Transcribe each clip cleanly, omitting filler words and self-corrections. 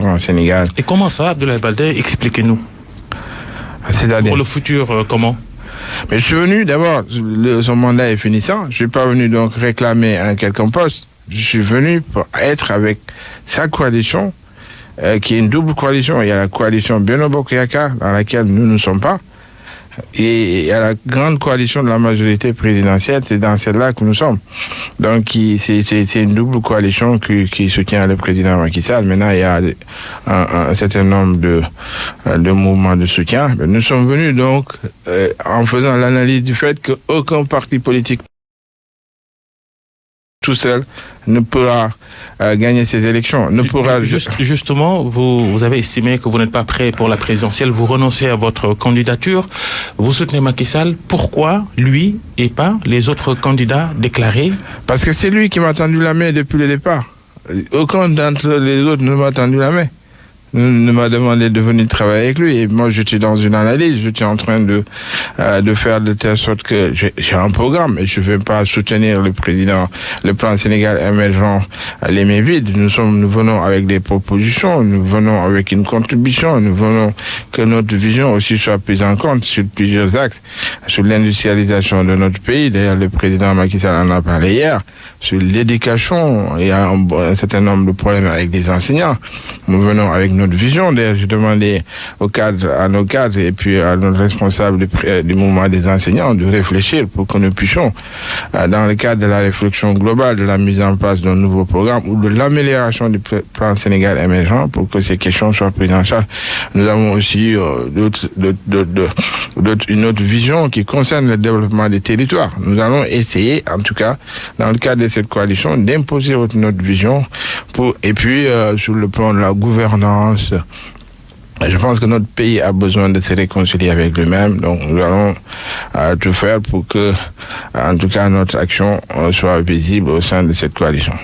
au Sénégal. Et comment ça, Abdoulaye Baldé, expliquez-nous. C'est-à-dire... Pour le futur, comment? Mais je suis venu, d'abord, son mandat est finissant. Je ne suis pas venu donc réclamer un quelconque poste. Je suis venu pour être avec sa coalition, qui est une double coalition. Il y a la coalition Benno Bokk Yakaar, dans laquelle nous ne sommes pas. Et il y a la grande coalition de la majorité présidentielle, c'est dans celle-là que nous sommes. Donc c'est une double coalition qui soutient le président Macky Sall. Maintenant, il y a un certain nombre de mouvements de soutien. Nous sommes venus donc en faisant l'analyse du fait qu'aucun parti politique tout seul ne pourra gagner ces élections. Ne pourra... Justement, vous avez estimé que vous n'êtes pas prêt pour la présidentielle, vous renoncez à votre candidature, vous soutenez Macky Sall. Pourquoi lui et pas les autres candidats déclarés? Parce que c'est lui qui m'a tendu la main depuis le départ. Aucun d'entre les autres ne m'a tendu la main. Ne m'a demandé de venir travailler avec lui. Et moi, je suis dans une analyse. Je suis en train de faire de telle sorte que j'ai un programme. Et je ne vais pas soutenir le président, le plan Sénégal émergent, les mains vides. Nous venons avec des propositions. Nous venons avec une contribution. Nous venons que notre vision aussi soit prise en compte sur plusieurs axes. Sur l'industrialisation de notre pays. D'ailleurs, le président Macky Sall en a parlé hier. Sur l'éducation, il y a un certain nombre de problèmes avec les enseignants. Nous venons avec notre vision. D'ailleurs, j'ai demandé à nos cadres et puis à notre responsable du mouvement des enseignants de réfléchir pour que nous puissions, dans le cadre de la réflexion globale de la mise en place d'un nouveau programme ou de l'amélioration du plan Sénégal émergent pour que ces questions soient prises en charge. Nous avons aussi une autre vision qui concerne le développement des territoires. Nous allons essayer, en tout cas, dans le cadre de cette coalition, d'imposer notre vision et puis sur le plan de la gouvernance. Je pense que notre pays a besoin de se réconcilier avec lui-même, donc nous allons tout faire pour que, en tout cas, notre action soit visible au sein de cette coalition.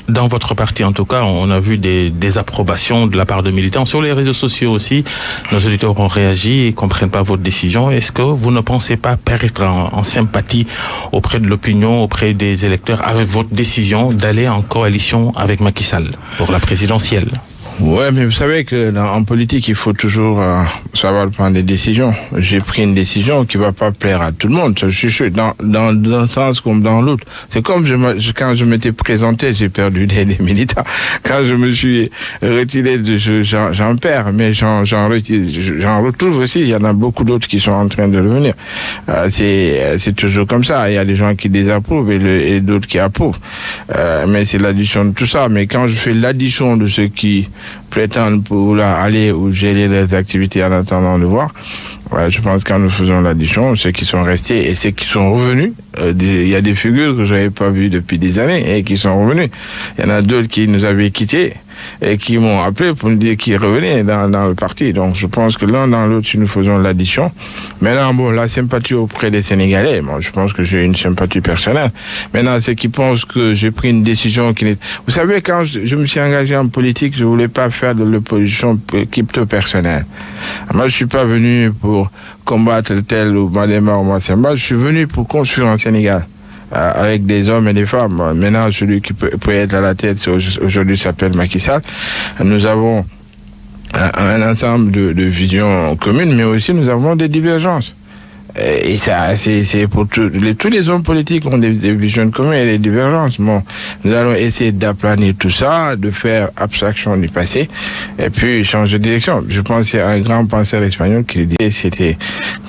Dans votre parti, en tout cas, on a vu des désapprobations de la part de militants. Sur les réseaux sociaux aussi, nos auditeurs ont réagi et ne comprennent pas votre décision. Est-ce que vous ne pensez pas perdre en sympathie auprès de l'opinion, auprès des électeurs, avec votre décision d'aller en coalition avec Macky Sall pour la présidentielle? Ouais, mais vous savez que en politique, il faut toujours savoir prendre des décisions. J'ai pris une décision qui va pas plaire à tout le monde. Je suis dans un sens comme dans l'autre. C'est comme quand je m'étais présenté, j'ai perdu des militants. Quand je me suis retiré, j'en perds, mais j'en retrouve aussi. Il y en a beaucoup d'autres qui sont en train de revenir. C'est toujours comme ça. Il y a des gens qui désapprouvent et d'autres qui approuvent. Mais c'est l'addition de tout ça. Mais quand je fais l'addition de ceux qui prétendent pour aller ou gérer leurs activités en attendant de voir. Ouais, je pense que quand nous faisons l'addition, ceux qui sont restés et ceux qui sont revenus, il y a des figures que je n'avais pas vues depuis des années et qui sont revenus. Il y en a d'autres qui nous avaient quittés et qui m'ont appelé pour nous dire qu'ils revenaient dans le parti. Donc je pense que l'un dans l'autre, si nous faisons l'addition. Maintenant, bon, la sympathie auprès des Sénégalais, bon, je pense que j'ai une sympathie personnelle. Maintenant, ceux qui pensent que j'ai pris une décision qui n'est... Vous savez, quand je me suis engagé en politique, je voulais pas faire de l'opposition crypto personnelle. Moi, je suis pas venu pour combattre tel ou Madema ou Massemba, je suis venu pour construire un Sénégal. Avec des hommes et des femmes. Maintenant, celui qui peut être à la tête aujourd'hui s'appelle Macky Sall. Nous avons un ensemble de visions communes, mais aussi nous avons des divergences. Et ça, c'est pour tous les hommes politiques ont des visions communes et des divergences. Bon, nous allons essayer d'aplanir tout ça, de faire abstraction du passé, et puis changer de direction. Je pense qu'il y a un grand penseur espagnol qui disait, c'était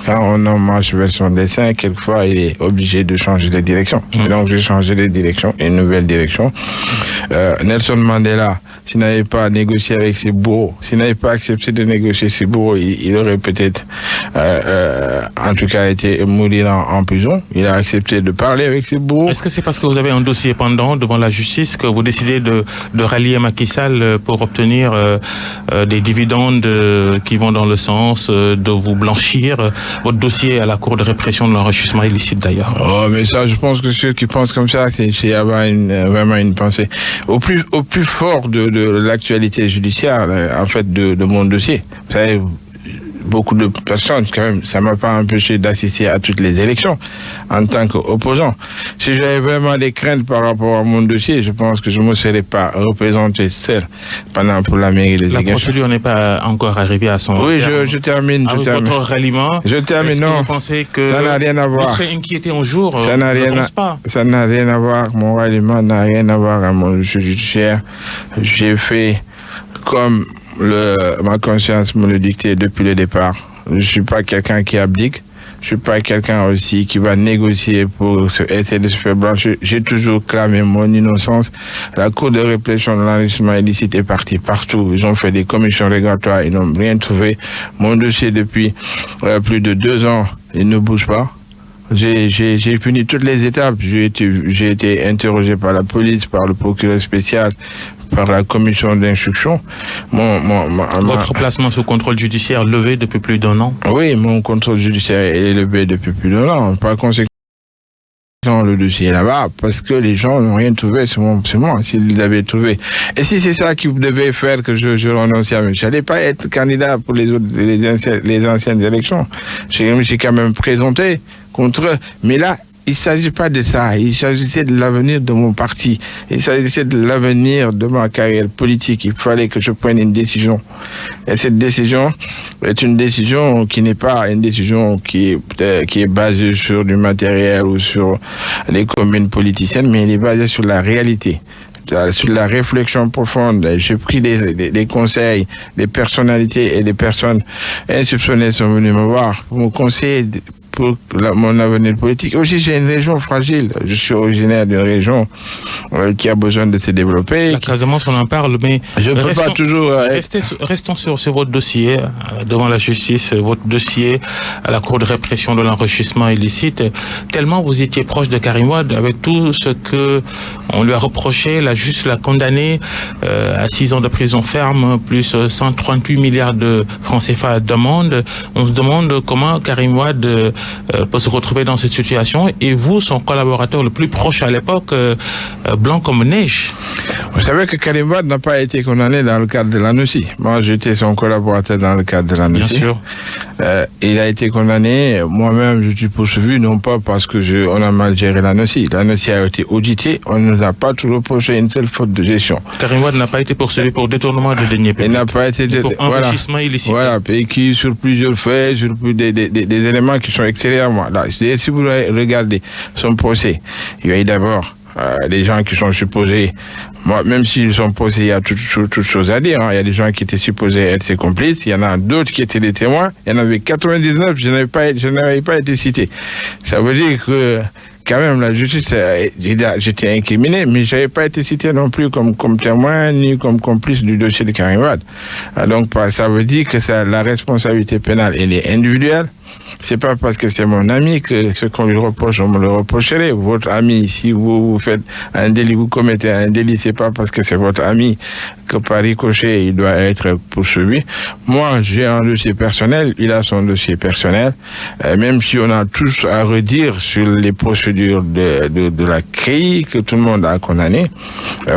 quand on marche vers son destin, quelquefois il est obligé de changer de direction. Et donc j'ai changé de direction, une nouvelle direction. Nelson Mandela, s'il n'avait pas négocié avec ses bourreaux, s'il n'avait pas accepté de négocier ses bourreaux, il aurait peut-être, en tout cas, été mourir en prison. Il a accepté de parler avec ses bourreaux. Est-ce que c'est parce que vous avez un dossier pendant devant la justice que vous décidez de rallier Macky Sall pour obtenir des dividendes qui vont dans le sens de vous blanchir? Votre dossier à la Cour de répression de l'enrichissement illicite d'ailleurs. Oh, mais ça, je pense que ceux qui pensent comme ça, c'est avoir vraiment une pensée. Au plus fort de l'actualité judiciaire, en fait, de mon dossier. Vous savez, beaucoup de personnes, quand même, ça m'a pas empêché d'assister à toutes les élections en tant qu'opposant. Si j'avais vraiment des craintes par rapport à mon dossier, je pense que je ne me serais pas représenté seul pour la mairie des élections. La procédure n'est pas encore arrivée à son Oui, terme. je termine. Avec votre ralliement, je termine. est-ce Non, que vous pensez que ça n'a rien à voir. Vous serez inquiété un jour? Ça n'a rien, ça n'a rien à voir. Mon ralliement n'a rien à voir avec mon judiciaire. J'ai fait comme ma conscience me le dictait depuis le départ. Je suis pas quelqu'un qui abdique. Je suis pas quelqu'un aussi qui va négocier pour essayer de se faire blanchir. J'ai toujours clamé mon innocence. La Cour de répression de l'enrichissement illicite est partie partout. Ils ont fait des commissions régulatoires, ils n'ont rien trouvé. Mon dossier depuis plus de 2 ans, il ne bouge pas. J'ai fini toutes les étapes. J'ai été interrogé par la police, par le procureur spécial, par la commission d'instruction. Votre placement sous contrôle judiciaire levé depuis plus d'1 an? Oui, mon contrôle judiciaire est levé depuis plus d'1 an. Par conséquent, le dossier est là-bas, parce que les gens n'ont rien trouvé sur moi, s'ils l'avaient trouvé. Et si c'est ça qui devait faire que je renonce à je n'allais pas être candidat pour les anciennes élections. Je me suis quand même présenté contre eux. Mais là, il ne s'agit pas de ça. Il s'agissait de l'avenir de mon parti. Il s'agissait de l'avenir de ma carrière politique. Il fallait que je prenne une décision. Et cette décision est une décision qui n'est pas une décision qui est basée sur du matériel ou sur les communes politiciennes, mais elle est basée sur la réalité, sur la réflexion profonde. J'ai pris des conseils, des personnalités et des personnes insoupçonnées sont venues me voir pour me conseiller pour mon avenir politique. Aussi, j'ai une région fragile. Je suis originaire d'une région qui a besoin de se développer. La Casamance, on en parle, mais je ne peux pas toujours... Restons sur votre dossier devant la justice, votre dossier à la Cour de répression de l'enrichissement illicite. Tellement vous étiez proche de Karim Wade, avec tout ce que on lui a reproché, la justice l'a condamné à 6 ans de prison ferme, plus 138 milliards de francs CFA d'amende. On se demande comment Karim Wade peut se retrouver dans cette situation, et vous, son collaborateur le plus proche à l'époque, blanc comme neige. Vous savez que Karim Wade n'a pas été condamné dans le cadre de l'ANOCI. Moi, j'étais son collaborateur dans le cadre de l'ANOCI. Bien sûr. Il a été condamné. Moi-même, je suis poursuivi, non pas parce que on a mal géré l'ANOCI. L'ANOCI a été audité. On ne nous a pas tout reproché une seule faute de gestion. Karim Wade n'a pas été poursuivi pour détournement de deniers publics. Il n'a pas été pour enrichissement illicite. Voilà, et qui sur plusieurs faits, sur des éléments qui sont extérieurs à moi. Là, si vous regardez son procès, il y a eu d'abord des gens qui sont supposés, moi, même s'ils sont posés, il y a toutes choses à dire. Il y a des gens qui étaient supposés être ses complices. Il y en a d'autres qui étaient des témoins. Il y en avait 99, je n'avais pas été cité. Ça veut dire que quand même, la justice, j'étais incriminé, mais j'avais pas été cité non plus comme témoin, ni comme complice du dossier de Karim Wade. Donc, ça veut dire que la responsabilité pénale, elle est individuelle. C'est pas parce que c'est mon ami que ce qu'on lui reproche, on me le reprocherait. Votre ami, si vous faites un délit, vous commettez un délit, c'est pas parce que c'est votre ami que par ricochet, il doit être poursuivi. Moi, j'ai un dossier personnel, il a son dossier personnel. Même si on a tous à redire sur les procédures de la CRI que tout le monde a condamné,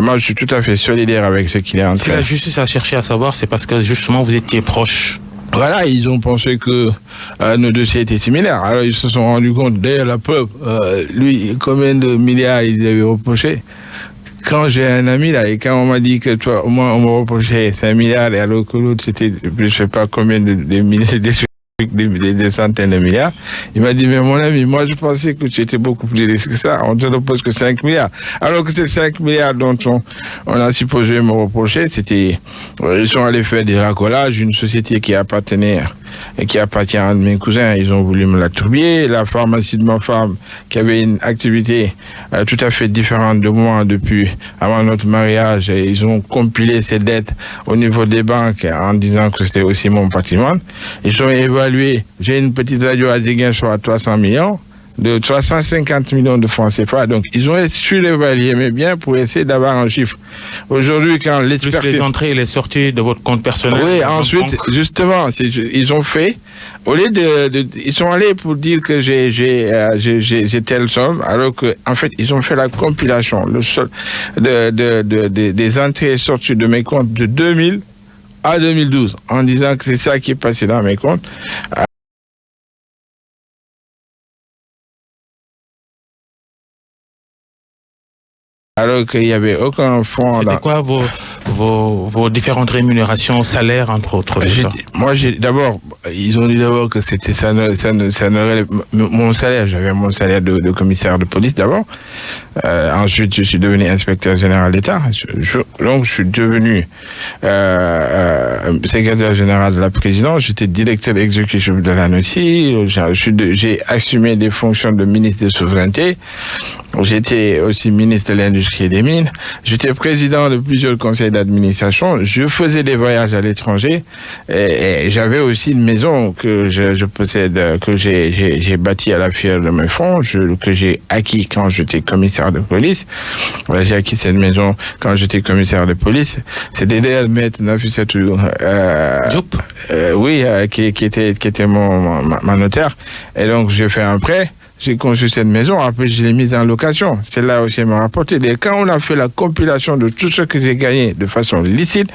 moi, je suis tout à fait solidaire avec ce qu'il est en train. Si la justice a cherché à savoir, c'est parce que justement vous étiez proche. Voilà, ils ont pensé que nos dossiers étaient similaires. Alors ils se sont rendus compte, d'ailleurs la preuve, lui, combien de milliards il avait reproché. Quand j'ai un ami là, et quand on m'a dit que toi, au moins on me reprochait 5 milliards, et alors que l'autre c'était, je sais pas combien de milliers, des centaines de milliards. Il m'a dit, mais mon ami, moi je pensais que tu étais beaucoup plus riche que ça. On te repose que 5 milliards. Alors que ces 5 milliards dont on a supposé me reprocher, ils sont allés faire des racolages, une société qui appartenait et qui appartient à un de mes cousins, ils ont voulu me l'attribuer. La pharmacie de ma femme, qui avait une activité tout à fait différente de moi depuis avant notre mariage, et ils ont compilé ces dettes au niveau des banques en disant que c'était aussi mon patrimoine. Ils ont évalué, j'ai une petite radio à Ziguinchor à 300 millions, de 350 millions de francs CFA. Donc, ils ont surévalué, mais bien pour essayer d'avoir un chiffre. Aujourd'hui, quand l'expertise... Plus les entrées et les sorties de votre compte personnel. Oui, ensuite, justement, ils ont fait, au lieu ils sont allés pour dire que j'ai telle somme, alors que, en fait, ils ont fait la compilation, des entrées et sorties de mes comptes de 2000 à 2012 en disant que c'est ça qui est passé dans mes comptes. Alors qu'il n'y avait aucun fonds. C'était quoi vos différentes rémunérations, salaires, entre autres? D'abord, ils ont dit d'abord que c'était ça ne mon salaire. J'avais mon salaire de commissaire de police d'abord. Ensuite, je suis devenu inspecteur général d'État. Donc, je suis devenu secrétaire général de la présidence. J'étais directeur exécutif de l'ANOCI. J'ai assumé des fonctions de ministre de souveraineté. J'étais aussi ministre de l'Industrie et des Mines. J'étais président de plusieurs conseils d'administration. Je faisais des voyages à l'étranger. Et j'avais aussi une maison que je possède, que j'ai bâtie à la Fière de mes fonds, que j'ai acquis quand j'étais commissaire de police. J'ai acquis cette maison quand j'étais commissaire de police. C'était d'ailleurs maître Nafissatou qui était ma notaire. Et donc, j'ai fait un prêt. J'ai conçu cette maison, après je l'ai mise en location. C'est là aussi elle m'a rapporté. Et quand on a fait la compilation de tout ce que j'ai gagné de façon licite,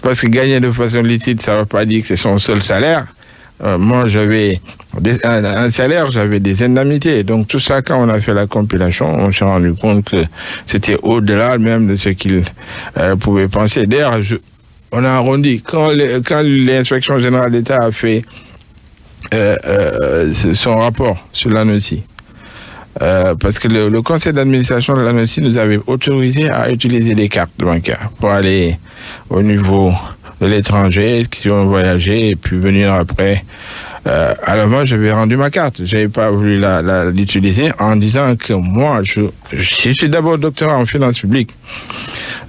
parce que gagner de façon licite, ça ne veut pas dire que c'est son seul salaire. Moi, j'avais un salaire, j'avais des indemnités. Donc tout ça, quand on a fait la compilation, on s'est rendu compte que c'était au-delà même de ce qu'il pouvait penser. D'ailleurs, on a arrondi. Quand l'inspection générale d'État a fait son rapport sur l'ANOCI. Parce que le conseil d'administration de l'ANOCI nous avait autorisé à utiliser des cartes bancaires pour aller au niveau de l'étranger, qui ont voyagé et puis venir après. Alors moi, j'avais rendu ma carte. J'avais pas voulu l'utiliser en disant que moi, je suis d'abord doctorat en finances publiques.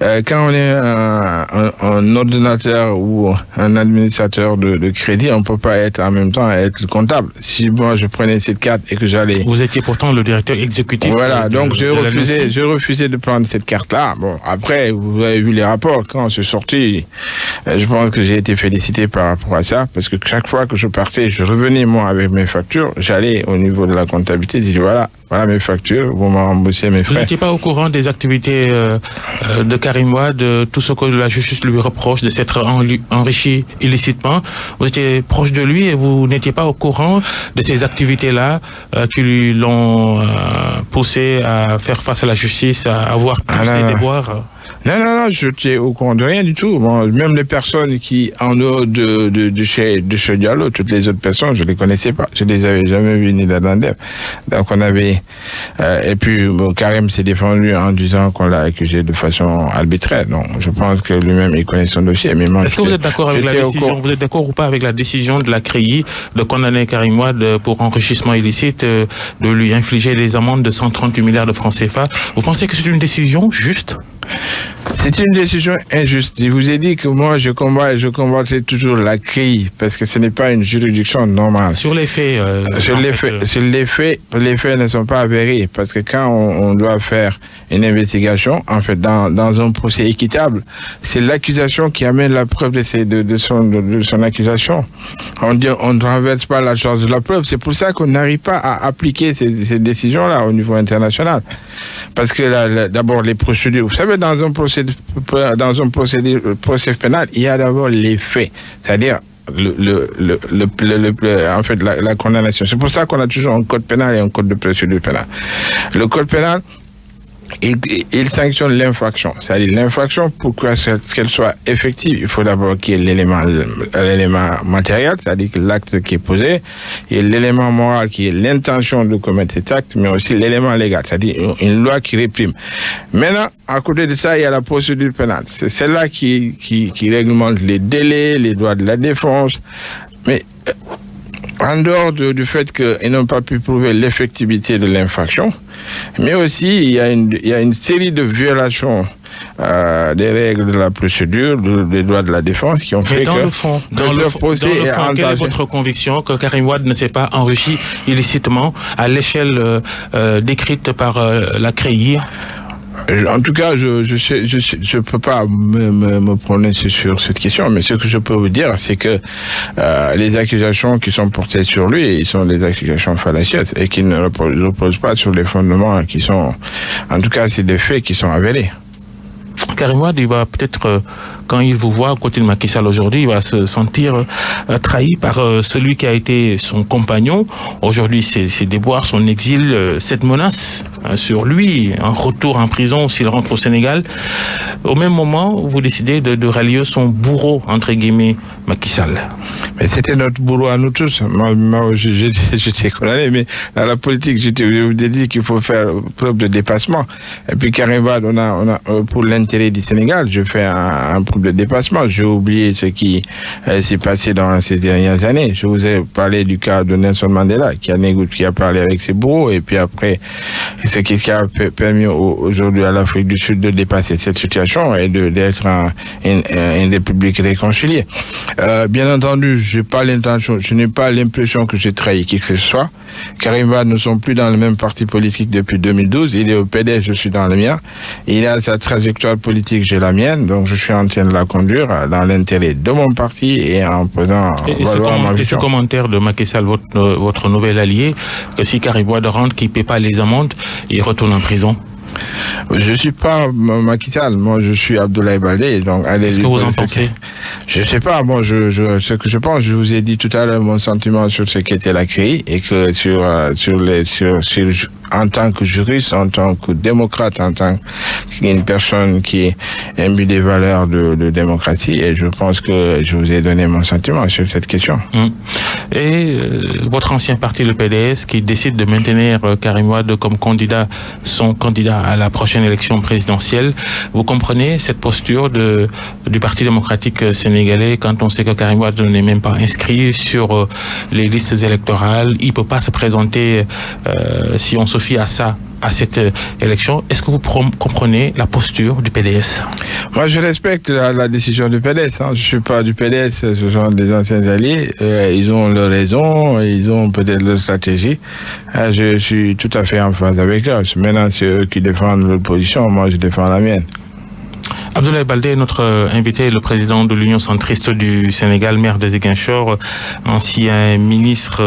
Quand on est un ordonnateur ou un administrateur de crédit, on peut pas être en même temps être comptable. Si moi je prenais cette carte et que j'allais... Vous étiez pourtant le directeur exécutif. Voilà, donc j'ai refusé de prendre cette carte-là. Bon, après, vous avez vu les rapports. Quand c'est sorti, je pense que j'ai été félicité par rapport à ça, parce que chaque fois que je partais, je revenais moi avec mes factures, j'allais au niveau de la comptabilité, je dis voilà mes factures, vous m'en remboursez mes frais. Vous n'étiez pas au courant des activités de Karim Wade, de tout ce que la justice lui reproche, de s'être enrichi illicitement. Vous étiez proche de lui et vous n'étiez pas au courant de ces activités-là qui l'ont poussé à faire face à la justice, à avoir tous ces déboires. Non, je n'étais au courant de rien du tout. Bon, même les personnes qui, en dehors de chez Diallo, toutes les autres personnes, je ne les connaissais pas. Je ne les avais jamais vues ni d'Adandef. Donc on avait... et puis, Karim s'est défendu en disant qu'on l'a accusé de façon arbitraire. Donc je pense que lui-même, il connaît son dossier. Mais moi, est-ce que vous êtes d'accord avec la décision? Vous êtes d'accord ou pas avec la décision de la CREI de condamner Karim Wade pour enrichissement illicite, de lui infliger des amendes de 138 milliards de francs CFA? Vous pensez que c'est une décision juste? C'est une décision injuste. Je vous ai dit que moi, je combattais toujours la CREI parce que ce n'est pas une juridiction normale. Sur les faits, les faits ne sont pas avérés parce que quand on doit faire une investigation, en fait, dans un procès équitable, c'est l'accusation qui amène la preuve de son accusation. On ne renverse pas la charge de la preuve. C'est pour ça qu'on n'arrive pas à appliquer ces décisions-là au niveau international. Parce que d'abord, les procédures, vous savez, dans un procès pénal, il y a d'abord les faits, c'est-à-dire en fait la condamnation. C'est pour ça qu'on a toujours un code pénal et un code de procédure pénale. Le code pénal, il sanctionne l'infraction. C'est-à-dire l'infraction, pour qu'elle soit effective, il faut d'abord qu'il y ait l'élément matériel, c'est-à-dire que l'acte qui est posé, et l'élément moral qui est l'intention de commettre cet acte, mais aussi l'élément légal, c'est-à-dire une loi qui réprime. Maintenant, à côté de ça, il y a la procédure pénale. C'est celle-là qui réglemente les délais, les droits de la défense. Mais en dehors du fait qu'ils n'ont pas pu prouver l'effectivité de l'infraction, mais aussi il y a une série de violations des règles de la procédure, des droits de la défense qui ont fait que... Dans le fond, quelle est votre conviction que Karim Wade ne s'est pas enrichi illicitement à l'échelle décrite par la CREI? En tout cas, je peux pas me prononcer sur cette question, mais ce que je peux vous dire, c'est que les accusations qui sont portées sur lui, sont des accusations fallacieuses et qui ne reposent pas sur des fondements qui sont, en tout cas, c'est des faits qui sont avérés. Karim Wade, il va peut-être quand il vous voit à côté de Macky Sall aujourd'hui, il va se sentir trahi par celui qui a été son compagnon. Aujourd'hui, ses déboires, son exil, cette menace sur lui, un retour en prison s'il rentre au Sénégal. Au même moment, vous décidez de rallier son bourreau, entre guillemets, Macky Sall. Mais c'était notre bourreau à nous tous. Moi j'étais condamné, mais dans la politique, je vous ai dit qu'il faut faire preuve de dépassement. Et puis Karim Wade, on a pour l'intérêt du Sénégal, je fais un preuve de dépassement. J'ai oublié ce qui s'est passé dans ces dernières années. Je vous ai parlé du cas de Nelson Mandela, qui a parlé avec ses bourreaux, et puis après, ce qui a permis aujourd'hui à l'Afrique du Sud de dépasser cette situation et d'être une république réconciliée. Bien entendu, je n'ai pas l'impression que j'ai trahi qui que ce soit. Karim Wade ne sont plus dans le même parti politique depuis 2012. Il est au PDS, je suis dans le mien. Il a sa trajectoire politique, j'ai la mienne. Donc je suis en train de la conduire dans l'intérêt de mon parti et en faisant valoir ma vision. Et ce commentaire de Macky Sall, votre nouvel allié, que si Karim Wade rentre, qu'il ne paie pas les amendes, il retourne en prison? Je suis pas Macky Sall, moi je suis Abdoulaye Baldé. Donc qu'est-ce que vous en pensez? Je sais pas, bon, ce que je pense, je vous ai dit tout à l'heure mon sentiment sur ce qu'était la CRI et que en tant que juriste, en tant que démocrate, en tant qu'une personne qui imbue des valeurs de démocratie, et je pense que je vous ai donné mon sentiment sur cette question. Et votre ancien parti, le PDS, qui décide de maintenir Karim Wade comme son candidat à la prochaine élection présidentielle, vous comprenez cette posture du Parti démocratique sénégalais quand on sait que Karim Wade n'est même pas inscrit sur les listes électorales, il peut pas se présenter si on se fie à ça, à cette élection. Est-ce que vous comprenez la posture du PDS? Moi, je respecte la décision du PDS. Je suis pas du PDS, ce sont des anciens alliés. Ils ont leurs raisons, ils ont peut-être leur stratégie. Je suis tout à fait en phase avec eux. Maintenant, c'est eux qui défendent leur position, moi je défends la mienne. Abdoulaye Baldé, notre invité, le président de l'Union centriste du Sénégal, maire de Ziguinchor, ancien ministre,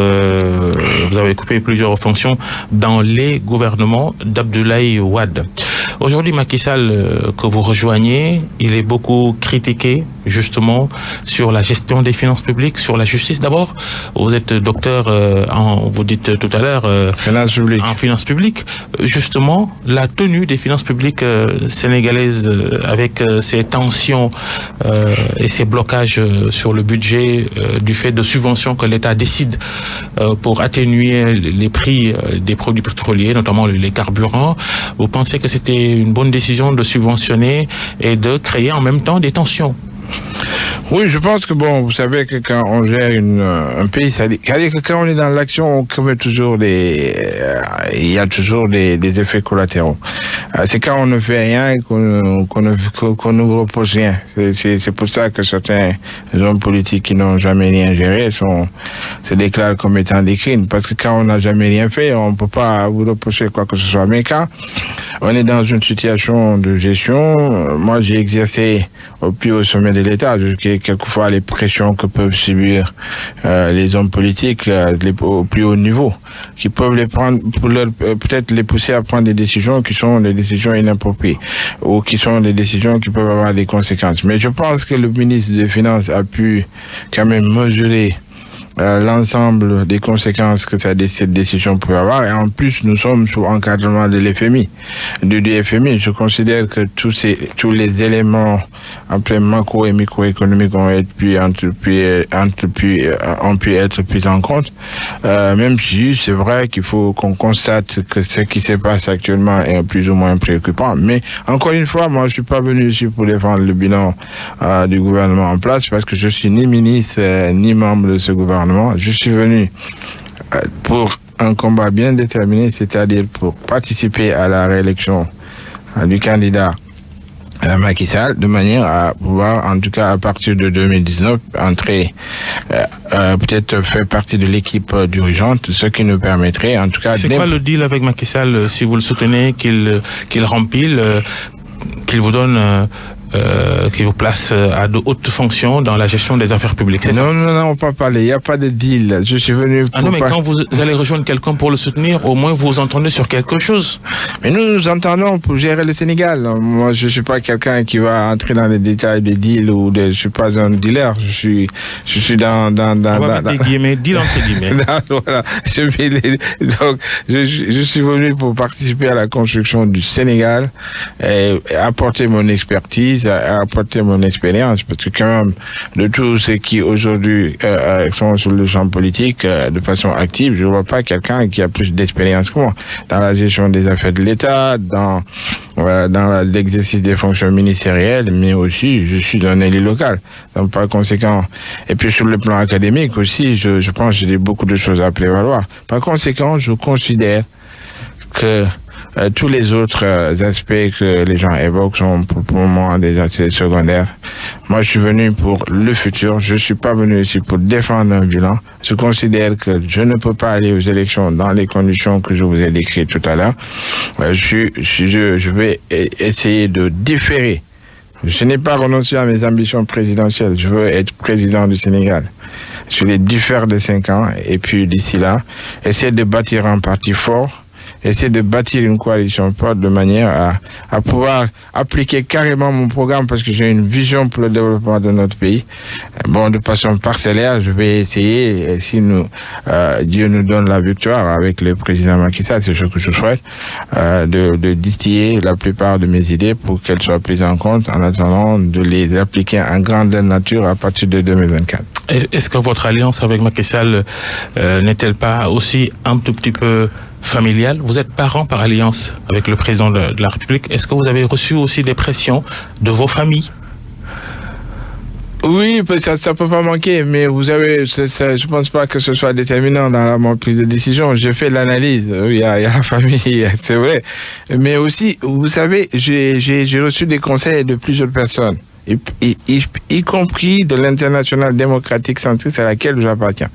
vous avez occupé plusieurs fonctions dans les gouvernements d'Abdoulaye Wade. Aujourd'hui, Macky Sall, que vous rejoignez, il est beaucoup critiqué, justement, sur la gestion des finances publiques, sur la justice. D'abord, vous êtes docteur vous dites tout à l'heure, en finances publiques. Justement, la tenue des finances publiques sénégalaises avec ces tensions et ces blocages sur le budget du fait de subventions que l'État décide pour atténuer les prix des produits pétroliers, notamment les carburants. Vous pensez que c'était une bonne décision de subventionner et de créer en même temps des tensions? Oui, je pense que bon, vous savez que quand on gère un pays, c'est-à-dire que quand on est dans l'action, on commet toujours il y a toujours des effets collatéraux. C'est quand on ne fait rien qu'on ne repose rien. C'est pour ça que certains hommes politiques qui n'ont jamais rien géré se déclarent comme étant des crimes. Parce que quand on n'a jamais rien fait, on ne peut pas vous reprocher quoi que ce soit. Mais quand on est dans une situation de gestion, moi j'ai exercé au plus haut sommet de l'État, quelquefois les pressions que peuvent subir les hommes politiques au plus haut niveau, qui peuvent les prendre peut-être les pousser à prendre des décisions qui sont des décisions inappropriées ou qui sont des décisions qui peuvent avoir des conséquences. Mais je pense que le ministre des Finances a pu quand même mesurer l'ensemble des conséquences que cette décision peut avoir. Et en plus, nous sommes sous encadrement de l'FMI, du FMI. Je considère que tous les éléments en plein macro et microéconomiques ont pu être pris en compte. Même si c'est vrai qu'il faut qu'on constate que ce qui se passe actuellement est plus ou moins préoccupant. Mais encore une fois, moi, je suis pas venu ici pour défendre le bilan du gouvernement en place parce que je suis ni ministre ni membre de ce gouvernement. Je suis venu pour un combat bien déterminé, c'est-à-dire pour participer à la réélection du candidat Macky Sall, de manière à pouvoir, en tout cas à partir de 2019, entrer, peut-être faire partie de l'équipe dirigeante, ce qui nous permettrait, en tout cas... C'est quoi le deal avec Macky Sall, si vous le soutenez, qu'il rempile, qu'il vous donne qui vous place à de hautes fonctions dans la gestion des affaires publiques, c'est ça? Non, on peut pas parler. Il n'y a pas de deal. Je suis venu pour... Ah non, mais quand vous allez rejoindre quelqu'un pour le soutenir, au moins vous entendez sur quelque chose. Mais nous entendons pour gérer le Sénégal. Moi, je suis pas quelqu'un qui va entrer dans les détails des deals ou je suis pas un dealer. Je suis dans on va mettre des guillemets, deal entre guillemets. Voilà. Donc, je suis venu pour participer à la construction du Sénégal et apporter mon expertise, apporter mon expérience, parce que quand même, de tous ceux qui aujourd'hui sont sur le champ politique de façon active, je vois pas quelqu'un qui a plus d'expérience que moi dans la gestion des affaires de l'État, dans l'exercice des fonctions ministérielles, mais aussi je suis un élu local. Donc par conséquent, et puis sur le plan académique aussi, je pense que j'ai beaucoup de choses à prévaloir. Par conséquent, je considère que tous les autres aspects que les gens évoquent sont pour moi des aspects secondaires. Moi, je suis venu pour le futur. Je suis pas venu ici pour défendre un bilan. Je considère que je ne peux pas aller aux élections dans les conditions que je vous ai décrites tout à l'heure. Je vais essayer de différer. Je n'ai pas renoncé à mes ambitions présidentielles. Je veux être président du Sénégal. Je vais différer de 5 ans et puis d'ici là, essayer de bâtir un parti fort, essayer de bâtir une coalition forte de manière à pouvoir appliquer carrément mon programme parce que j'ai une vision pour le développement de notre pays. Bon, de façon parcellaire, je vais essayer, si Dieu nous donne la victoire avec le président Macky Sall, c'est ce que je souhaite, de distiller la plupart de mes idées pour qu'elles soient prises en compte en attendant de les appliquer en grande nature à partir de 2024. Est-ce que votre alliance avec Macky Sall n'est-elle pas aussi un tout petit peu familiale? Vous êtes parents par alliance avec le président de la République. Est-ce que vous avez reçu aussi des pressions de vos familles? Oui, ça peut pas manquer, mais vous savez, je pense pas que ce soit déterminant dans ma prise de décision. J'ai fait l'analyse. Il y a la famille, c'est vrai. Mais aussi, vous savez, j'ai reçu des conseils de plusieurs personnes, y compris de l'Internationale démocratique centriste à laquelle j'appartiens.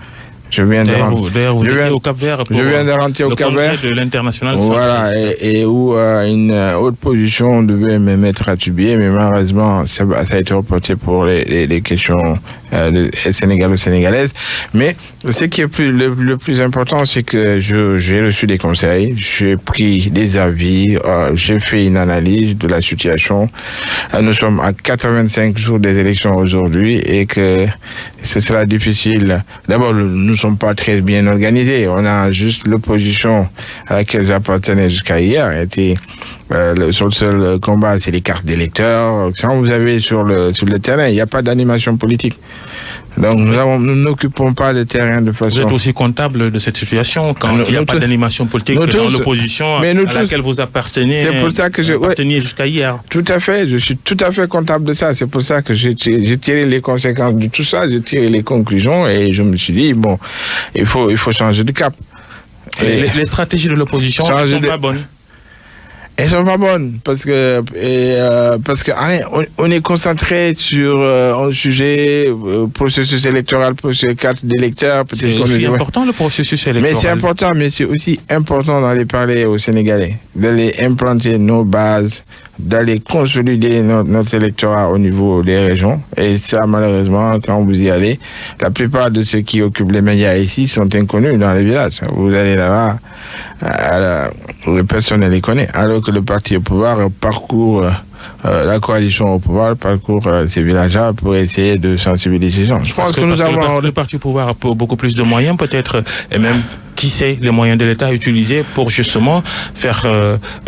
Je viens de rentrer au Cap-Vert pour au Cap-Vert de l'Internationale. Voilà, et où une haute position devait me mettre à Tubier, mais malheureusement, ça a été reporté pour les questions sénégalo-sénégalaises. Mais ce qui est le plus important, c'est que j'ai reçu des conseils, j'ai pris des avis, j'ai fait une analyse de la situation. Nous sommes à 85 jours des élections aujourd'hui et que ce sera difficile. D'abord, nous ne sommes pas très bien organisés. On a juste l'opposition à laquelle j'appartenais jusqu'à hier. Le seul combat, c'est les cartes d'électeurs. Quand vous avez sur le terrain, il n'y a pas d'animation politique. Donc nous n'occupons pas le terrain de façon... Vous êtes aussi comptable de cette situation quand il n'y a pas d'animation politique dans l'opposition à laquelle vous appartenez. C'est pour ça que jusqu'à hier. Tout à fait, je suis tout à fait comptable de ça. C'est pour ça que j'ai tiré les conséquences de tout ça, j'ai tiré les conclusions et je me suis dit, bon, il faut changer de cap. Les stratégies de l'opposition ne sont pas bonnes. Elles sont pas bonnes parce que on est concentré sur un sujet processus électoral, processus carte d'électeur. C'est aussi important le processus électoral. Mais c'est important, mais c'est aussi important d'aller parler aux Sénégalais, d'aller implanter nos bases, d'aller consolider notre électorat au niveau des régions. Et ça, malheureusement, quand vous y allez, la plupart de ceux qui occupent les médias ici sont inconnus dans les villages. Vous allez là-bas, personne ne les connaît. Alors que le parti au pouvoir parcourt, la coalition au pouvoir parcourt ces villages-là pour essayer de sensibiliser les gens. Je pense que nous avons... Le parti au pouvoir a beaucoup plus de moyens, peut-être, et même... Qui sait les moyens de l'État utilisés pour justement faire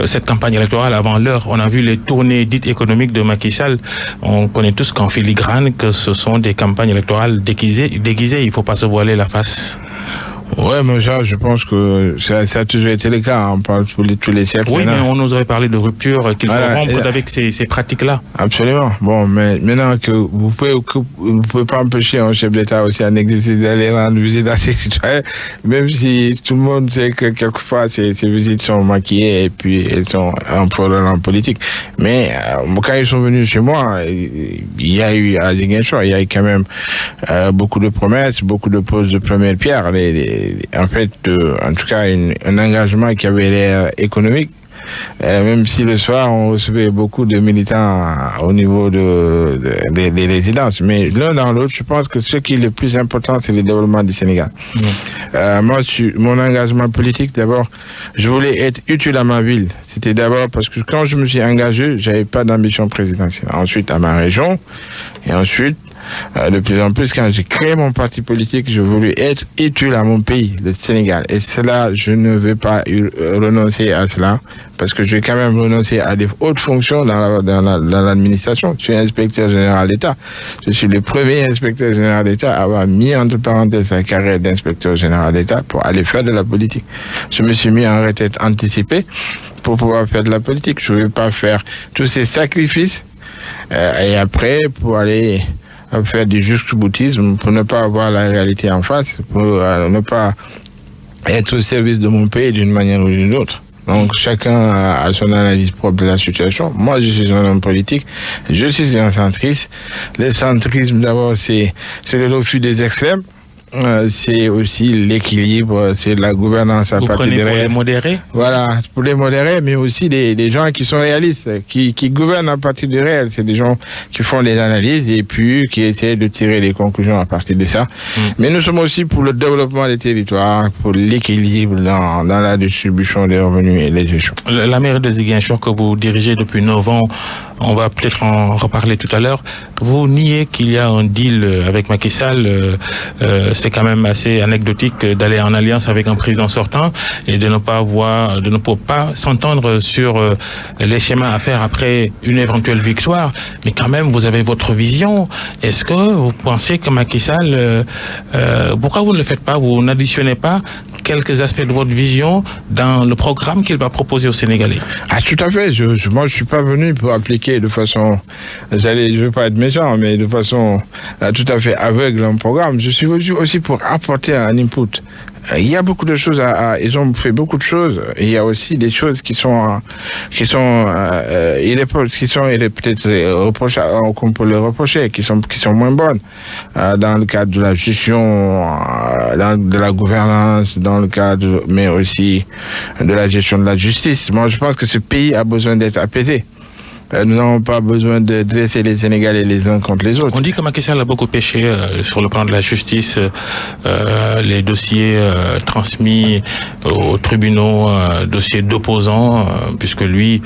cette campagne électorale avant l'heure. On a vu les tournées dites économiques de Macky Sall. On connaît tous qu'en filigrane que ce sont des campagnes électorales déguisées. Il ne faut pas se voiler la face. Ouais, mais ça, je pense que ça a toujours été le cas. On parle tous les siècles. Oui, mais on nous avait parlé de rupture, qu'il faut rompre avec ces pratiques-là. Absolument. Bon, mais maintenant que vous pouvez pas empêcher un chef d'État aussi en exercice d'aller rendre visite à ses citoyens, même si tout le monde sait que quelquefois ces visites sont maquillées et puis elles sont en prolongement politique. Mais quand ils sont venus chez moi, il y a eu à Ziguinchor, il y a eu quand même beaucoup de promesses, beaucoup de poses de première pierre. En fait, en tout cas, un engagement qui avait l'air économique, même si le soir, on recevait beaucoup de militants au niveau des résidences. Mais l'un dans l'autre, je pense que ce qui est le plus important, c'est le développement du Sénégal. Moi, mon engagement politique, d'abord, je voulais être utile à ma ville. C'était d'abord parce que quand je me suis engagé, j'avais pas d'ambition présidentielle. Ensuite, à ma région, et ensuite, de plus en plus, quand j'ai créé mon parti politique, je voulais être utile à mon pays, le Sénégal. Et cela, je ne vais pas renoncer à cela, parce que je vais quand même renoncer à des hautes fonctions dans l'administration. Je suis inspecteur général d'État. Je suis le premier inspecteur général d'État à avoir mis entre parenthèses sa carrière d'inspecteur général d'État pour aller faire de la politique. Je me suis mis en retraite anticipée pour pouvoir faire de la politique. Je ne vais pas faire tous ces sacrifices et après pour aller faire du jusqu'au-boutisme, pour ne pas avoir la réalité en face, pour ne pas être au service de mon pays d'une manière ou d'une autre. Donc chacun a son analyse propre de la situation. Moi, je suis un homme politique, je suis un centriste. Le centrisme, d'abord, c'est le refus des extrêmes. C'est aussi l'équilibre, c'est la gouvernance à partir des réels. Vous prenez pour les modérés ? Voilà, pour les modérés, mais aussi des gens qui sont réalistes, qui gouvernent à partir du réel. C'est des gens qui font des analyses et puis qui essaient de tirer des conclusions à partir de ça. Mais nous sommes aussi pour le développement des territoires, pour l'équilibre dans la distribution des revenus et les gestions. La mairie de Ziguinchor que vous dirigez depuis 9 ans, on va peut-être en reparler tout à l'heure. Vous niez qu'il y a un deal avec Macky Sall. C'est quand même assez anecdotique d'aller en alliance avec un président sortant et de ne pas s'entendre sur les schémas à faire après une éventuelle victoire. Mais quand même, vous avez votre vision. Est-ce que vous pensez que Macky Sall, pourquoi vous ne le faites pas? Vous n'additionnez pas quelques aspects de votre vision dans le programme qu'il va proposer aux Sénégalais? Ah, tout à fait. Moi, je suis pas venu pour appliquer de façon, je veux pas être méchant, mais de façon tout à fait aveugle un programme. Je suis venu aussi pour apporter un input. Il y a beaucoup de choses ils ont fait beaucoup de choses. Il y a aussi des choses qui sont peut-être reprochables, qu'on peut le reprocher, qui sont moins bonnes, dans le cadre de la gestion, de la gouvernance, dans le cadre, mais aussi de la gestion de la justice. Moi, je pense que ce pays a besoin d'être apaisé. Nous n'avons pas besoin de dresser les Sénégalais les uns contre les autres. On dit que Macky Sall a beaucoup péché sur le plan de la justice. Les dossiers transmis aux tribunaux, dossiers d'opposants, puisque lui,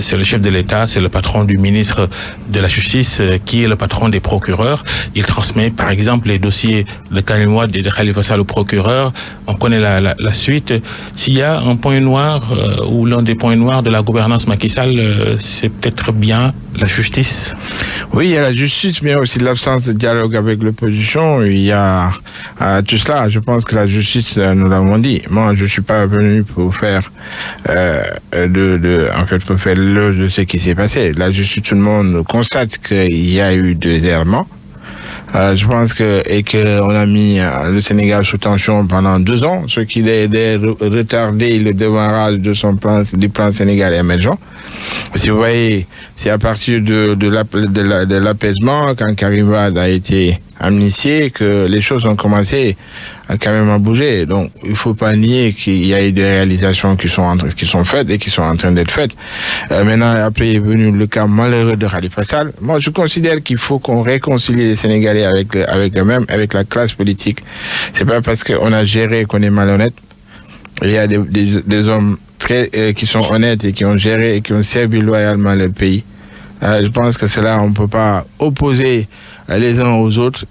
c'est le chef de l'État, c'est le patron du ministre de la Justice, qui est le patron des procureurs. Il transmet, par exemple, les dossiers de Karim Wade et de Khalifa Sall au procureur. On connaît la suite. S'il y a un point noir, ou l'un des points noirs de la gouvernance Macky Sall, c'est peut-être bien la justice. Oui, il y a la justice, mais il y a aussi l'absence de dialogue avec l'opposition. Il y a tout cela. Je pense que la justice, nous l'avons dit. Moi, je suis pas venu pour faire pour faire l'éloge de ce qui s'est passé. La justice, tout le monde constate qu'il y a eu des errements. Je pense qu'on a mis le Sénégal sous tension pendant 2 ans, ce qui a retardé le démarrage du plan Sénégal émergent. Si vous voyez, c'est à partir de l'apaisement, quand Karim Wade a été amnistié, que les choses ont commencé quand même à bouger. Donc, il faut pas nier qu'il y a eu des réalisations qui sont faites et qui sont en train d'être faites. Maintenant, après est venu le cas malheureux de Khalifa Sall. Moi, je considère qu'il faut qu'on réconcilie les Sénégalais avec eux-mêmes, avec la classe politique. C'est pas parce qu'on a géré qu'on est malhonnête. Il y a des hommes qui sont honnêtes et qui ont géré et qui ont servi loyalement leur pays. Je pense que cela, on ne peut pas opposer les uns aux autres.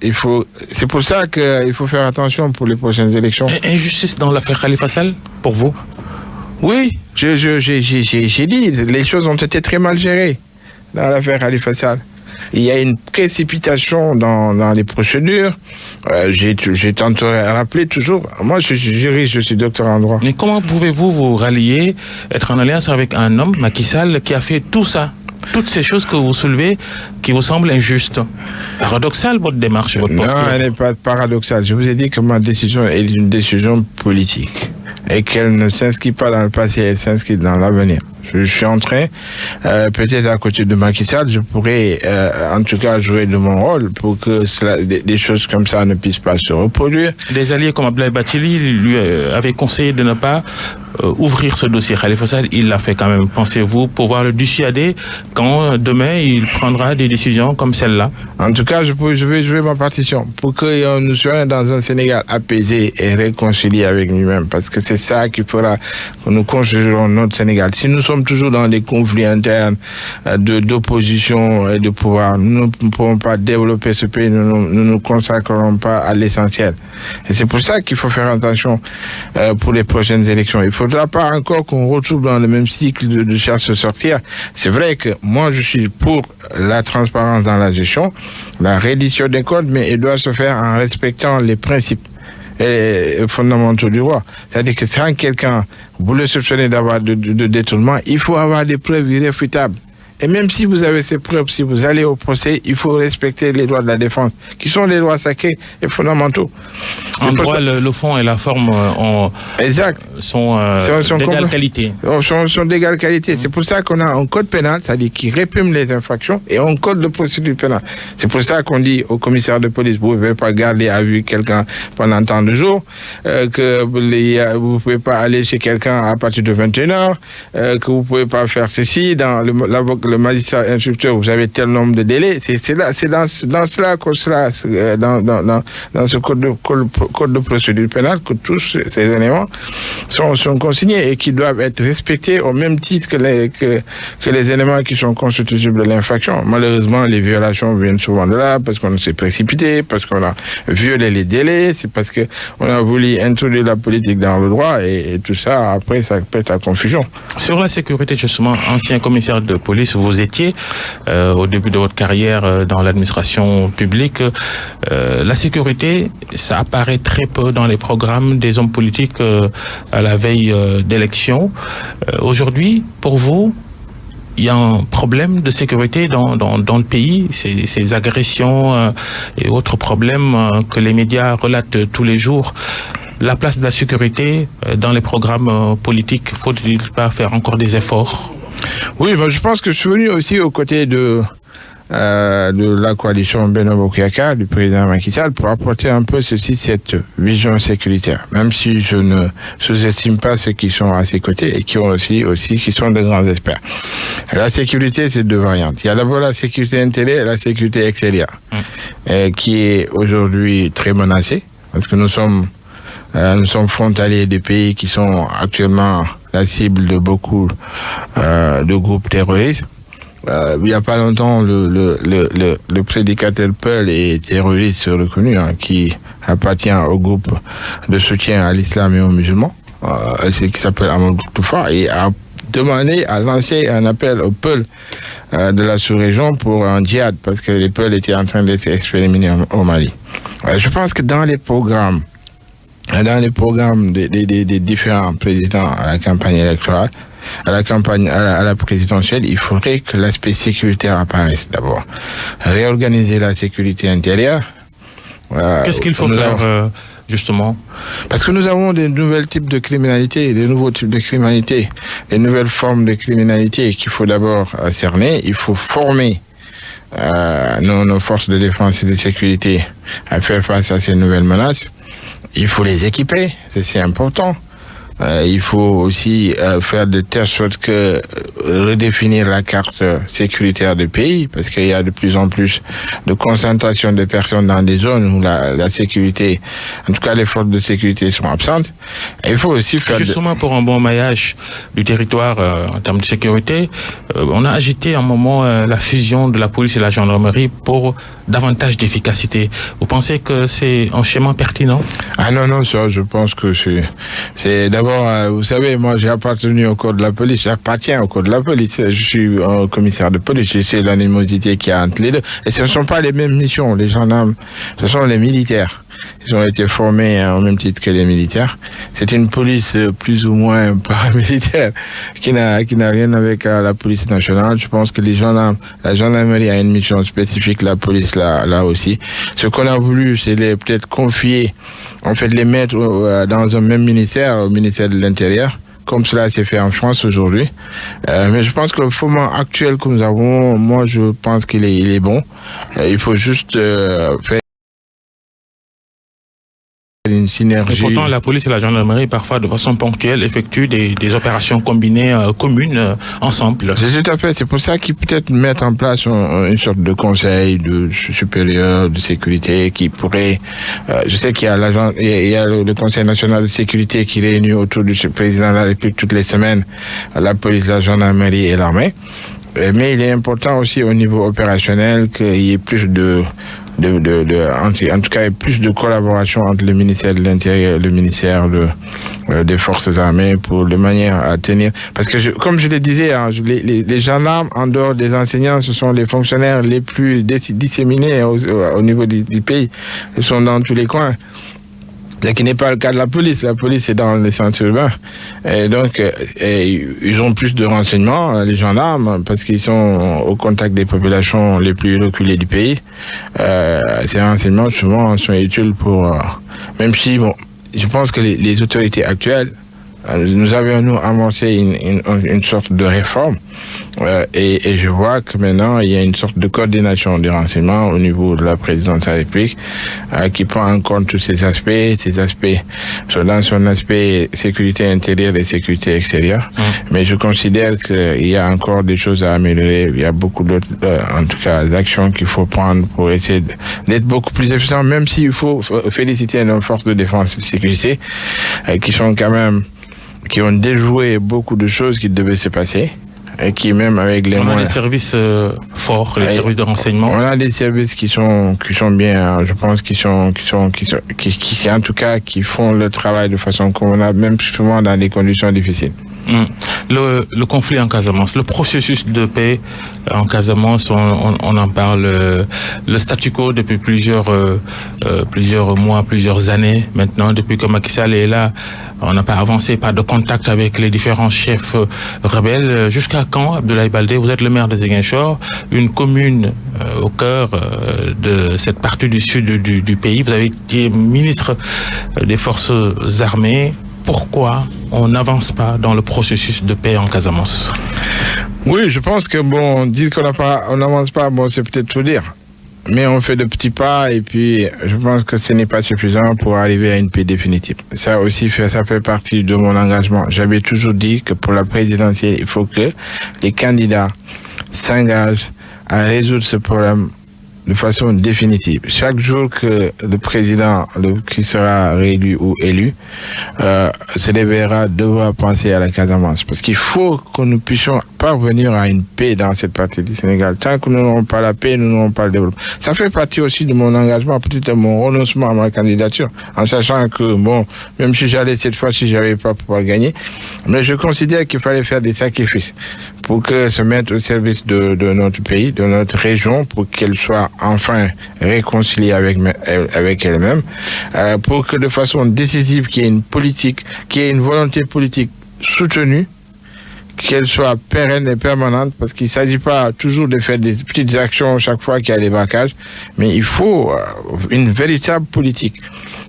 C'est pour ça qu'il faut faire attention pour les prochaines élections. Injustice dans l'affaire Khalifa Sall, pour vous? Oui, j'ai dit, les choses ont été très mal gérées dans l'affaire Khalifa Sall. Il y a une précipitation dans les procédures. J'ai tenté de rappeler toujours. Moi, je suis juriste, je suis docteur en droit. Mais comment pouvez-vous vous rallier, être en alliance avec un homme, Macky Sall, qui a fait tout ça, toutes ces choses que vous soulevez, qui vous semblent injustes? Paradoxal, votre démarche, votre posture. Non, elle n'est pas paradoxale. Je vous ai dit que ma décision est une décision politique et qu'elle ne s'inscrit pas dans le passé, elle s'inscrit dans l'avenir. Je suis en train, peut-être à côté de Macky Sall, je pourrais en tout cas jouer de mon rôle pour que des choses comme ça ne puissent pas se reproduire. Des alliés comme Abdoulaye Bathily lui avaient conseillé de ne pas ouvrir ce dossier. Khalifa Sall, il l'a fait quand même. Pensez-vous pouvoir le dissuader quand demain il prendra des décisions comme celle-là? En tout cas, je vais jouer ma partition pour que nous soyons dans un Sénégal apaisé et réconcilié avec lui-même, parce que c'est ça qui fera que nous construirons notre Sénégal. Si nous sommes toujours dans des conflits internes d'opposition et de pouvoir, nous ne pourrons pas développer ce pays, nous ne nous consacrerons pas à l'essentiel. Et c'est pour ça qu'il faut faire attention pour les prochaines élections. Il ne faudra pas encore qu'on retrouve dans le même cycle de chasse à sortir. C'est vrai que moi, je suis pour la transparence dans la gestion, la reddition des comptes, mais il doit se faire en respectant les principes fondamentaux du roi. C'est-à-dire que quand quelqu'un, vous le soupçonnez d'avoir de détournement, il faut avoir des preuves irréfutables. Et même si vous avez ces preuves, si vous allez au procès, il faut respecter les droits de la défense, qui sont les droits sacrés et fondamentaux. En droit, le fond et la forme sont d'égale qualité. Sont d'égale qualité. C'est pour ça qu'on a un code pénal, c'est-à-dire qui réprime les infractions, et un code de procédure pénale. C'est pour ça qu'on dit au commissaire de police, vous ne pouvez pas garder à vue quelqu'un pendant tant de jours, que vous ne pouvez pas aller chez quelqu'un à partir de 21h, que vous ne pouvez pas faire ceci. Dans le magistrat instructeur, vous avez tel nombre de délais. C'est dans cela, dans ce code de procédure pénale, que tous ces éléments sont consignés et qui doivent être respectés au même titre que les éléments qui sont constitutibles de l'infraction. Malheureusement, les violations viennent souvent de là, parce qu'on s'est précipité, parce qu'on a violé les délais, c'est parce qu'on a voulu introduire la politique dans le droit, et tout ça, après, ça peut être à confusion. Sur la sécurité, justement, ancien commissaire de police, vous étiez au début de votre carrière dans l'administration publique. La sécurité, ça apparaît très peu dans les programmes des hommes politiques à la veille d'élections. Aujourd'hui, pour vous, il y a un problème de sécurité dans le pays, ces agressions et autres problèmes que les médias relatent tous les jours. La place de la sécurité dans les programmes politiques, faut-il pas faire encore des efforts? Oui, mais je pense que je suis venu aussi aux côtés de la coalition Benno Bokk Yakaar du président Macky Sall pour apporter un peu cette vision sécuritaire, même si je ne sous-estime pas ceux qui sont à ses côtés et qui ont aussi qui sont de grands experts. La sécurité, c'est deux variantes. Il y a d'abord la sécurité intérieure et la sécurité extérieure, qui est aujourd'hui très menacée, parce que nous sommes frontaliers des pays qui sont actuellement la cible de beaucoup de groupes terroristes. Il n'y a pas longtemps, le prédicateur Peul est terroriste reconnu, qui appartient au groupe de soutien à l'islam et aux musulmans, qui s'appelle Amadou Toufa, et a lancé un appel aux Peuls de la sous-région pour un djihad, parce que les Peuls étaient en train d'être expérimentés au Mali. Je pense que dans les programmes des différents présidents à la campagne électorale, à la présidentielle, il faudrait que l'aspect sécuritaire apparaisse d'abord. Réorganiser la sécurité intérieure. Qu'est-ce qu'il faut faire justement? Parce que nous avons des nouveaux types de criminalité, des nouveaux types de criminalité, des nouvelles formes de criminalité qu'il faut d'abord cerner. Il faut former nos forces de défense et de sécurité à faire face à ces nouvelles menaces. Il faut les équiper, c'est important. Il faut aussi faire de telle sorte que redéfinir la carte sécuritaire du pays, parce qu'il y a de plus en plus de concentration de personnes dans des zones où la sécurité, en tout cas les forces de sécurité sont absentes. Et il faut aussi faire... Justement, pour un bon maillage du territoire en termes de sécurité, on a agité un moment la fusion de la police et la gendarmerie pour davantage d'efficacité. Vous pensez que c'est un schéma pertinent? Ah non, ça, je pense que c'est d'abord, vous savez, moi j'ai appartenu au corps de la police, j'appartiens au corps de la police, je suis un commissaire de police, je sais l'animosité qu'il y a entre les deux. Et ce ne sont pas les mêmes missions, les gendarmes, ce sont les militaires. Ils ont été formés au même titre que les militaires. C'est une police plus ou moins paramilitaire qui n'a rien avec la police nationale. Je pense que la gendarmerie a une mission spécifique, la police là aussi. Ce qu'on a voulu, c'est peut-être confier, en fait, les mettre dans un même ministère, au ministère de l'Intérieur, comme cela s'est fait en France aujourd'hui. Mais je pense que le format actuel que nous avons, moi, je pense qu'il est bon. Il faut juste faire une synergie. Et pourtant, la police et la gendarmerie, parfois, de façon ponctuelle, effectuent des opérations combinées, communes, ensemble. C'est tout à fait. C'est pour ça qu'ils peut-être mettent en place une sorte de conseil de supérieur de sécurité qui pourrait. Je sais qu'il y a le Conseil national de sécurité qui réunit autour du président de la République toutes les semaines la police, la gendarmerie et l'armée. Mais il est important aussi au niveau opérationnel qu'il y ait plus en tout cas, plus de collaboration entre le ministère de l'Intérieur et le ministère des Forces armées pour de manière à tenir. Parce que, comme je le disais, hein, les gendarmes, en dehors des enseignants, ce sont les fonctionnaires les plus disséminés au niveau du pays. Ils sont dans tous les coins. Ce qui n'est pas le cas de la police. La police est dans les centres urbains. Et donc, ils ont plus de renseignements, les gendarmes, parce qu'ils sont au contact des populations les plus reculées du pays. Ces renseignements, souvent, sont utiles pour... même si, bon, je pense que les autorités actuelles, nous avions amorcé une sorte de réforme et je vois que maintenant il y a une sorte de coordination des renseignements au niveau de la présidence de la République qui prend en compte tous ces aspects. Ces aspects sont dans son aspect sécurité intérieure et sécurité extérieure. Mais je considère qu'il y a encore des choses à améliorer. Il y a beaucoup d'autres, en tout cas, actions qu'il faut prendre pour essayer d'être beaucoup plus efficient, même s'il faut féliciter nos forces de défense et de sécurité qui ont déjoué beaucoup de choses qui devaient se passer et qui même avec les moyens... On a des services forts, les services de renseignement. On a des services qui sont bien, je pense, qui en tout cas, qui font le travail de façon convenable, même souvent dans des conditions difficiles. Le conflit en Casamance, le processus de paix en Casamance, on en parle, le statu quo depuis plusieurs mois, plusieurs années maintenant, depuis que Macky Sall est là, on n'a pas avancé, pas de contact avec les différents chefs rebelles. Jusqu'à quand, Abdoulaye Baldé, vous êtes le maire de Ziguinchor, une commune au cœur de cette partie du sud du pays, vous avez été ministre des Forces armées. Pourquoi on n'avance pas dans le processus de paix en Casamance? Oui, je pense que dire on n'avance pas, c'est peut-être tout dire. Mais on fait de petits pas et puis je pense que ce n'est pas suffisant pour arriver à une paix définitive. Ça aussi, ça fait partie de mon engagement. J'avais toujours dit que pour la présidentielle, il faut que les candidats s'engagent à résoudre ce problème de façon définitive. Chaque jour que le président qui sera réélu ou élu se réveillera devra penser à la Casamance. Parce qu'il faut que nous puissions parvenir à une paix dans cette partie du Sénégal. Tant que nous n'aurons pas la paix, nous n'aurons pas le développement. Ça fait partie aussi de mon engagement, peut-être de mon renoncement à ma candidature, en sachant que, même si j'allais cette fois-ci, j'avais pas pouvoir gagner, mais je considère qu'il fallait faire des sacrifices pour que se mettre au service de notre pays, de notre région, pour qu'elle soit enfin réconciliée avec elle-même, pour que de façon décisive, qu'il y ait une volonté politique soutenue, qu'elle soit pérenne et permanente, parce qu'il ne s'agit pas toujours de faire des petites actions chaque fois qu'il y a des braquages, mais il faut une véritable politique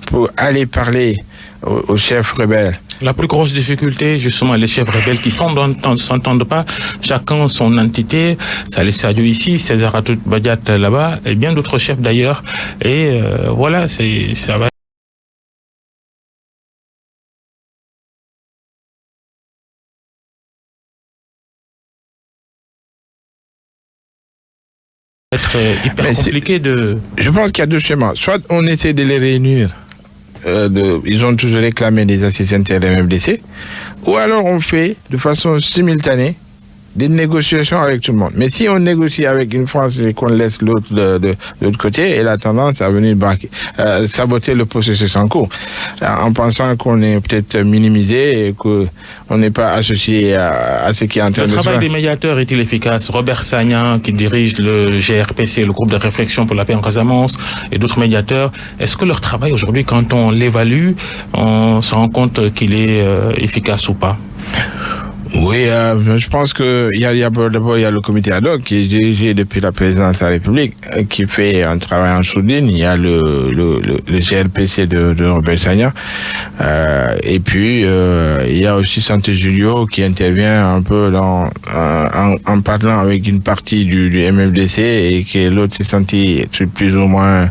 pour aller parler aux chefs rebelles. La plus grosse difficulté, justement, les chefs rebelles qui ne s'entendent pas, chacun son entité, Saleh Sadio ici, César Atoute Badiat là-bas, et bien d'autres chefs d'ailleurs, et voilà, ça va être hyper compliqué de... Je pense qu'il y a deux schémas. Soit on essaie de les réunir, ils ont toujours réclamé des assises intérim MDC, ou alors on fait de façon simultanée des négociations avec tout le monde. Mais si on négocie avec une France et qu'on laisse l'autre de l'autre côté, elle a tendance à venir saboter le processus en cours, en pensant qu'on est peut-être minimisé et qu'on n'est pas associé à ce qui est en train de se faire. Le travail des médiateurs est-il efficace? Robert Sagnan, qui dirige le GRPC, le groupe de réflexion pour la paix en Casamance, et d'autres médiateurs, est-ce que leur travail aujourd'hui, quand on l'évalue, on se rend compte qu'il est efficace ou pas? Oui, je pense que d'abord il y a le comité ad hoc qui est dirigé depuis la présidence de la République, qui fait un travail en sourdine. Il y a le GRPC de Robert Sagna, et puis il y a aussi Santé Julio qui intervient un peu en parlant avec une partie du MFDC, et que l'autre s'est senti plus ou moins.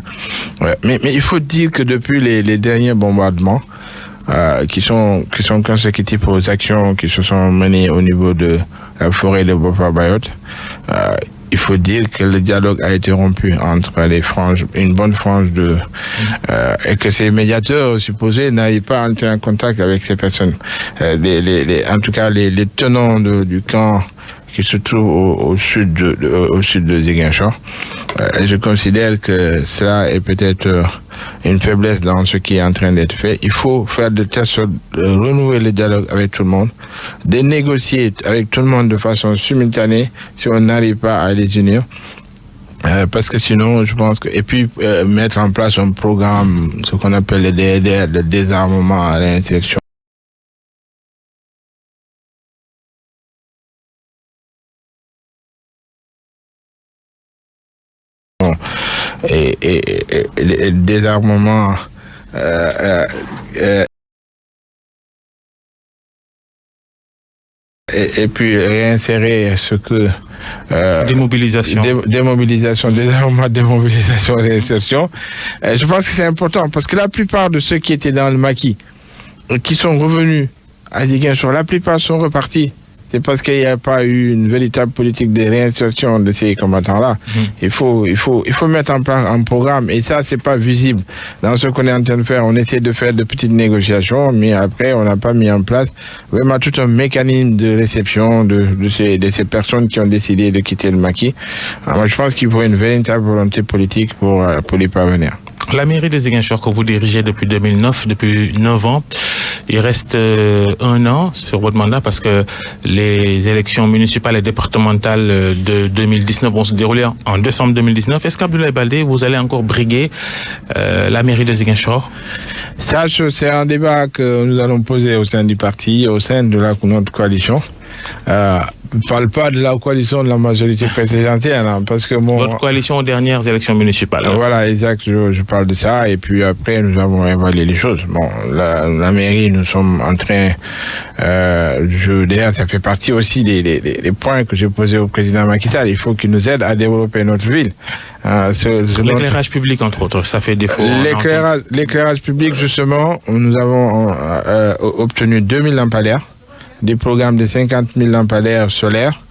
Ouais. Mais il faut dire que depuis les derniers bombardements, qui sont consécutifs aux actions qui se sont menées au niveau de la forêt de Bofa-Bayotte, il faut dire que le dialogue a été rompu entre les franges, une bonne frange et que ces médiateurs supposés n'arrivent pas à entrer en contact avec ces personnes. En tout cas, les tenants du camp qui se trouve au sud de Ziguinchor. Je considère que cela est peut-être une faiblesse dans ce qui est en train d'être fait. Il faut faire de telle sorte de renouer le dialogue avec tout le monde, de négocier avec tout le monde de façon simultanée si on n'arrive pas à les unir. Parce que sinon, je pense que... Et puis, mettre en place un programme, ce qu'on appelle le DDR, le désarmement à réinsertion. Et le désarmement et puis réinsérer ce que démobilisation, désarmement, démobilisation, réinsertion. Je pense que c'est important parce que la plupart de ceux qui étaient dans le maquis, qui sont revenus à Ziguinchor, la plupart sont repartis. C'est parce qu'il n'y a pas eu une véritable politique de réinsertion de ces combattants-là. Il faut mettre en place un programme, et ça, c'est pas visible. Dans ce qu'on est en train de faire, on essaie de faire de petites négociations, mais après, on n'a pas mis en place vraiment tout un mécanisme de réception de ces personnes qui ont décidé de quitter le maquis. Alors, moi, je pense qu'il faut une véritable volonté politique pour y parvenir. La mairie de Ziguinchor que vous dirigez depuis 2009, depuis 9 ans, il reste 1 an sur votre mandat parce que les élections municipales et départementales de 2019 vont se dérouler en décembre 2019. Est-ce qu'Abdoulaye Baldé, vous allez encore briguer la mairie de Ziguinchor? Ça, c'est un débat que nous allons poser au sein du parti, au sein de notre coalition. Je ne parle pas de la coalition de la majorité présidentielle, hein, parce que votre coalition aux dernières élections municipales. Voilà, exact, je parle de ça, et puis après nous avons évalué les choses. Bon, la mairie, nous sommes en train, d'ailleurs, ça fait partie aussi des points que j'ai posés au président Macky Sall. Il faut qu'il nous aide à développer notre ville. L'éclairage public, entre autres, ça fait défaut. L'éclairage public, justement, nous avons obtenu 2000 lampadaires, des programmes de 50 000 lampadaires solaires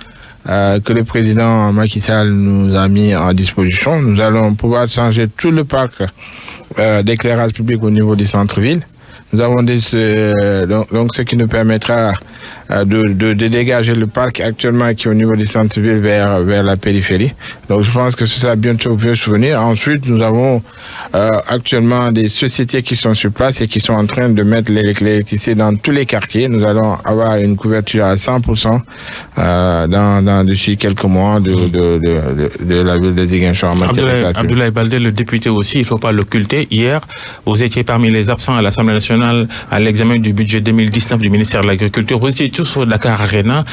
que le président Macky Sall nous a mis en disposition. Nous allons pouvoir changer tout le parc d'éclairage public au niveau du centre-ville. Nous avons donc ce qui nous permettra de dégager le parc actuellement qui est au niveau du centre-ville vers la périphérie. Donc je pense que ça bientôt vieux souvenir. Ensuite, nous avons actuellement des sociétés qui sont sur place et qui sont en train de mettre l'électricité dans tous les quartiers. Nous allons avoir une couverture à 100% d'ici quelques mois de la ville de Ziguinchor. Abdoulaye Baldé, le député aussi, il ne faut pas l'occulter. Hier, vous étiez parmi les absents à l'Assemblée nationale à l'examen du budget 2019 du ministère de l'Agriculture. Vous étiez tous au Dakar Arena.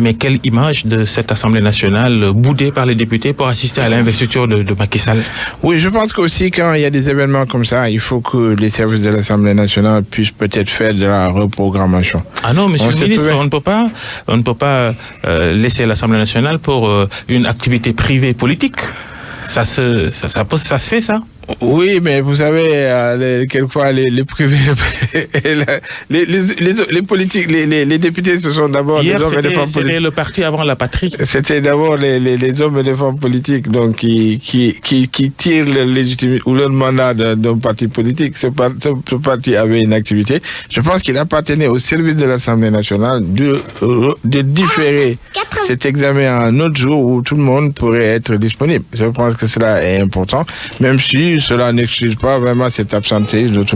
Mais quelle image de cette Assemblée nationale boudée par les députés pour assister à l'investiture de Macky Sall? Oui, je pense qu'aussi quand il y a des événements comme ça, il faut que les services de l'Assemblée nationale puissent peut-être faire de la reprogrammation. Ah non, monsieur le ministre, on ne peut pas laisser l'Assemblée nationale pour une activité privée politique. Ça se fait, ça? Oui, mais vous savez, quelquefois les privés, les politiques, les députés, ce sont d'abord les hommes et les femmes politiques. C'était le parti avant la patrie. C'était d'abord les hommes et les femmes politiques, donc qui tirent le légitimité ou le mandat d'un parti politique. Ce parti avait une activité. Je pense qu'il appartenait au service de l'Assemblée nationale de différer cet examen à un autre jour où tout le monde pourrait être disponible. Je pense que cela est important, même si cela n'excuse pas vraiment cet absentéisme de tout le monde.